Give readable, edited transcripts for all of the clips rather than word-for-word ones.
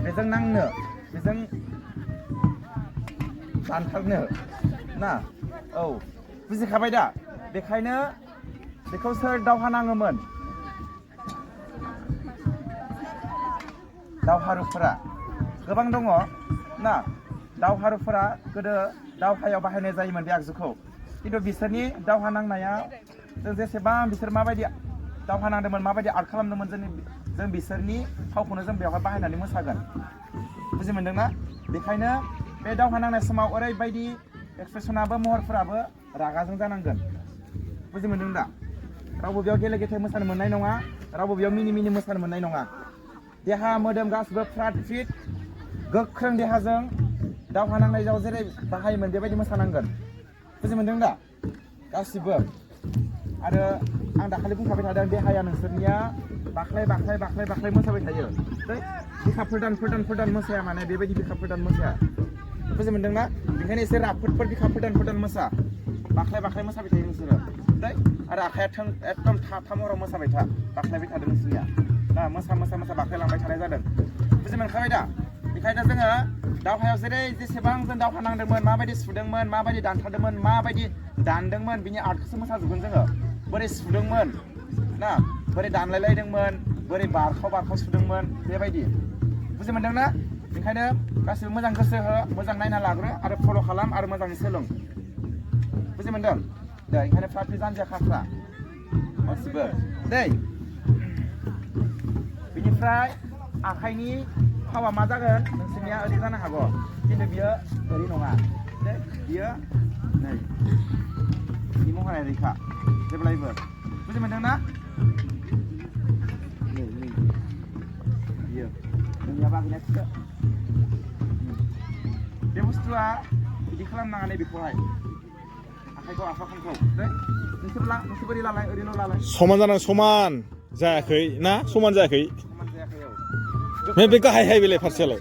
बेजों नांनो बेजों दानथारनो ना औ बुजिखाबाय दा बेखायनो बेखौ सोर दावहा नाङोमोन दावहारुफोरा गोबां दङ ना दावहारुफोरा गोदो दावहायाव बाहायनाय जायोमोन बे आगजुखौ खिन्थु बिसोरनि दावहा नांनाया जों जेसेबां बिसोर माबायदि दावहा नांदोंमोन माबायदि आर्ट खालामदोंमोन जों बिसोरनि फावखौनो जों बेवहाय बाहायनानै मोसागोन बुजि मोनदोंना बेखायनो बे दावहा नांनाय समाव ओरैबायदि एक्सप्रेसनाबो महरफोराबो रागाजों जानांगोन बुजि मोनदों दा रावबो बेयाव गेले गेथे मोसानो मोननाय नङा रावबो बेयाव मिनि मिनि मोसानो मोननाय नङा देहा मोदोम गासिबो फ्रात फ्रिट गोख्रों देहाजों दावहा नांनायाव जेरै बाहायोमोन बेबायदि मोसानांगोन बुजि मोनदों दा गासिबो आरो आं दाखालि बुंखाबाय थादों देहाया नोंसोरनिया बाख्लाय बाख्लाय बाख्लाय बाख्लाय मोसाबाय थायो बिखा फोरदान मोसाया माने बेबायदि बिखा फोरदान मोसाया बुजि मोनदोंना बेखायनो एसे राफोदफोर बिखा फोरदान मोसा बाख्लाय बाख्लाय मोसाबाय थायो नोंसोरो आरो आखाया एकदम थाम हराव मोसाबाय था बाख्लायबाय थादों नोंसोरनिया ना मोसा बाख्लायलांबाय थानाय जादों बुजि मोनखाबाय दा बेखायनो जोङो दावहायाव जेसेबां जों दावहा नांदोंमोन माबायदि सुदोंमोन माबायदि दानथारदोंमोन माबायदि दानदोंमोन बिनि आर्टखौसो मोसाजोबगोन जोङो बोरै सुदोंमोन ना बोरै दानलायलायदोंमोन बोरै बारखाव सुदोंमोन बेबायदि बुजि मोनदोंना बेखायनो गासिबो मोजां गोसो हो मोजां नायना लाग्रो आरो फल' खालाम आरो मोजाङै सोलों बुजि मोनदों दे ओंखायनो फ्रात जानजिया खाफ्रा गासिबो दै बिनिफ्राय आखाइनि फावा मा जागोन नोंसोरनिया ओरै जानो हागौ खिन्थु बियो ओरै नङा बियो नै बिनि महरा ओरैखा जेब्लायबो बुजि मोनदोंना नै बियो नोंनिया बागैना थिखो बे बुस्थुआ बिदि खालामनाङा नै बेखौहाय आखाइखौ आफाखौ नोंसोर बोरै लालाय ओरैल' लालाय समान जानांगौ समान जायाखै ना समान जायाखै बे गाहायहाय बेलाय फारसेयालाय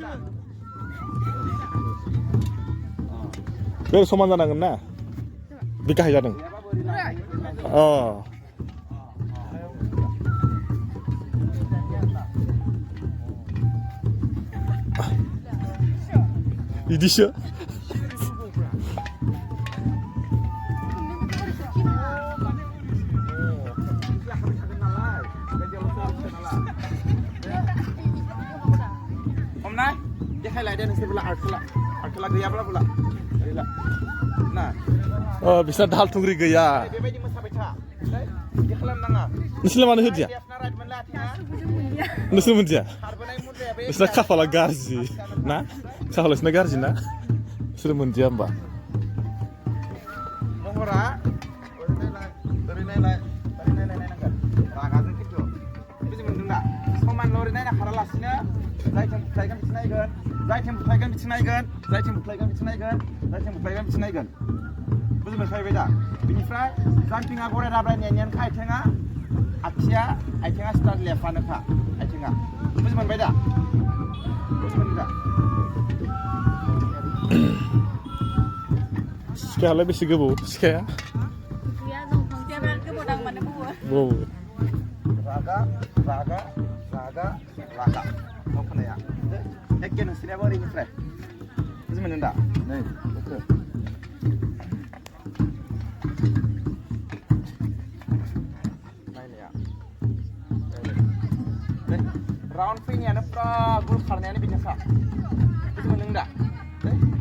बे समान जानांगोन ना बे गाहाय जादों बिदिसो हमनाय देखायलाय दे नोंसोर आर्टखौला गैयाब्ला ना बिसोर दाहाल थुंग्रि गैया बेबायदि मोसाबाय था बिदि खालामनाङा नोंसोरलाय मानो होदिया नोंसोर मोनदिया बिसोरना खाफाला गाज्रि ना खाफाला बिसोरना गाज्रि ना बिसोर मोनदिया होमबा महरा ओरै नायनांगोन रागाजों खिन्थु बुजि मोनदों दा समानल' ओरै नायना खारालासिनो जायथिं बुख्लायगोन बिथिं नायगोन जायथिं बुख्लायगोन बिथिं नायगोन बुजि मोनखाबाय दा बिनिफ्राय जाम्पिङा गराय दाब्रायनायानोखा आथिङा स्टार्ट लेफ्टआनोखा आथिङा बुजि मोनबाय दा सिखायालाय बेसे गोबाव सिखाया रागा खोनाया एखे नोंसोरनियाबो ओरैनिफ्राय बुजि मोनदों दा नै नायनाया राउन्ड फैनायानो फुरा गुल खारनायानो बिनोखा बुजि मोनदों दा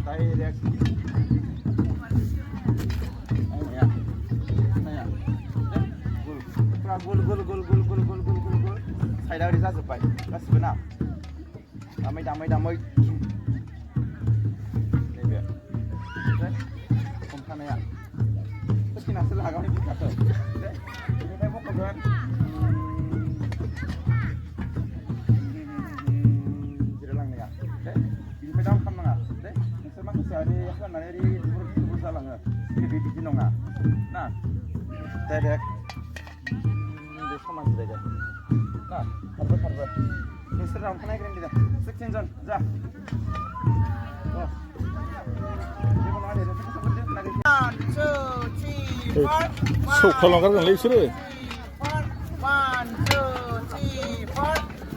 डाइरेक्ट गुल साइडआ ओरै जाजोब्बाय गासिबो ना दामै नैबे हमथानाया फोथिनासो लागावनाय बिखाखौ बेनिफ्राय मख'गोन जिरायलांनाया बिनिफ्राय डाउन खालामनाङा नोंसोर माखासे ओरै खालामनानै ओरै दुबुर जालाङो बिदि नङा ना डाइरेक्ट बे समान जिरायगोन ना खारबो नोंसोर राउन्डखौ नायग्रोन दे 16 जन जा सौखालांगारगोनलै बिसोरो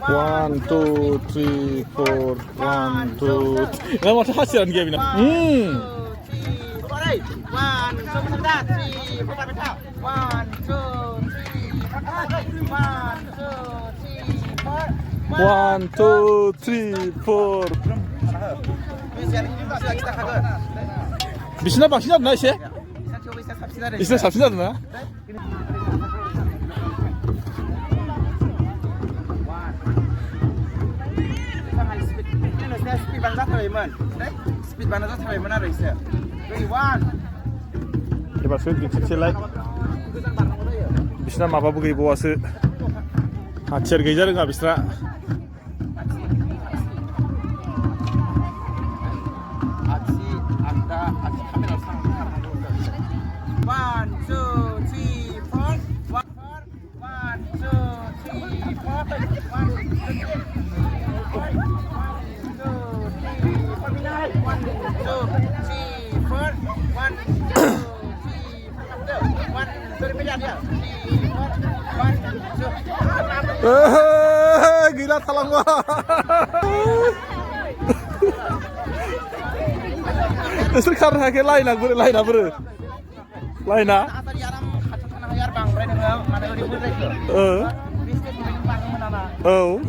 1 2 3 4 two. Nggak mau hasilan dia bilang. One, two, three, four. Biasanya bangsina ada sih? Biasanya sabsina ada. Speed banget terlalu speed banget terlalu mana race? One. Coba sulit dicicil lagi. Biasanya apa bukai bawa se? Hacer gejar nggak bisa. One, two, three, four. One, two, three, four. Gila talang wah. Terus karena kayak lain aku lain apa? Lain ah? Oh.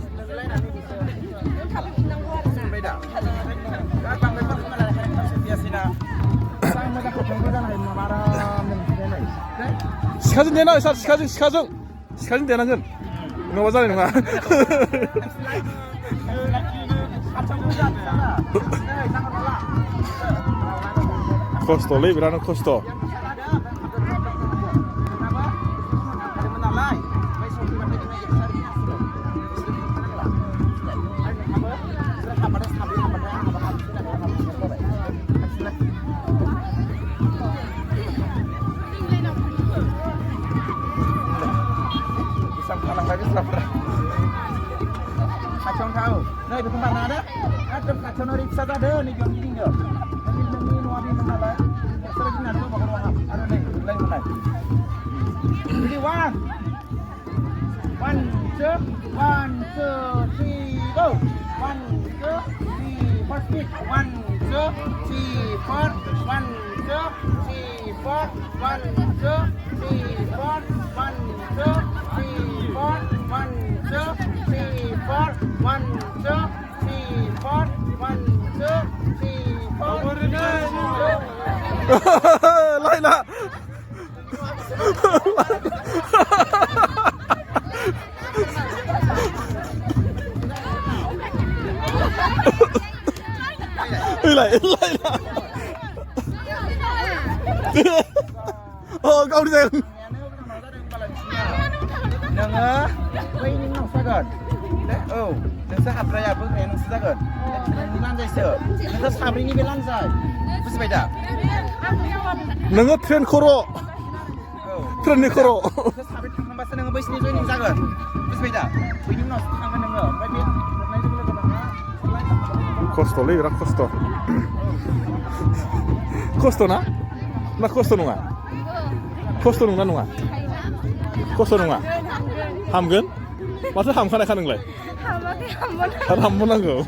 시카준 되나? 시카준 되나는? 너 맞아요, 누가? Kosto, librano kosto. Kacau kau. Nah, itu tempat ada. Ada kacau nari bisa ada nih yang gini enggak. Ini nuari mana? Seragam nanti bakal waham. Ada nih, lain mana? Jadi one, two, three, go. 1, 2, 3, 4 speed. 1, 2, 3, 4. 1, 2, 3, 4. 1, 2, 3, 4. 1, 2, 3, 4. 1, 2, 3, 4. 1, 2, 3, 4. 1, 2, 3, 4. Laila. Laila. Oh, kau di sana. Nengah, kau ini nong sagan. Oh, nengah habraya pun neng sagan. Neng lanjai se. Nengah sabri ni belanjai. Bukan beda. Nengah tren koro. Tren ni koro. Nengah sabri tambah nengah besi ni joining sagan. Bukan beda. Kau ini nong sagan nengah. Baik. Kosto, lebih kosto. Kosto na? Na kosto nunga? Kosto nunga nunga? Kosto nunga? Hamgen? Masa ham kana kaneng lai? Ham mana? Ham mana go?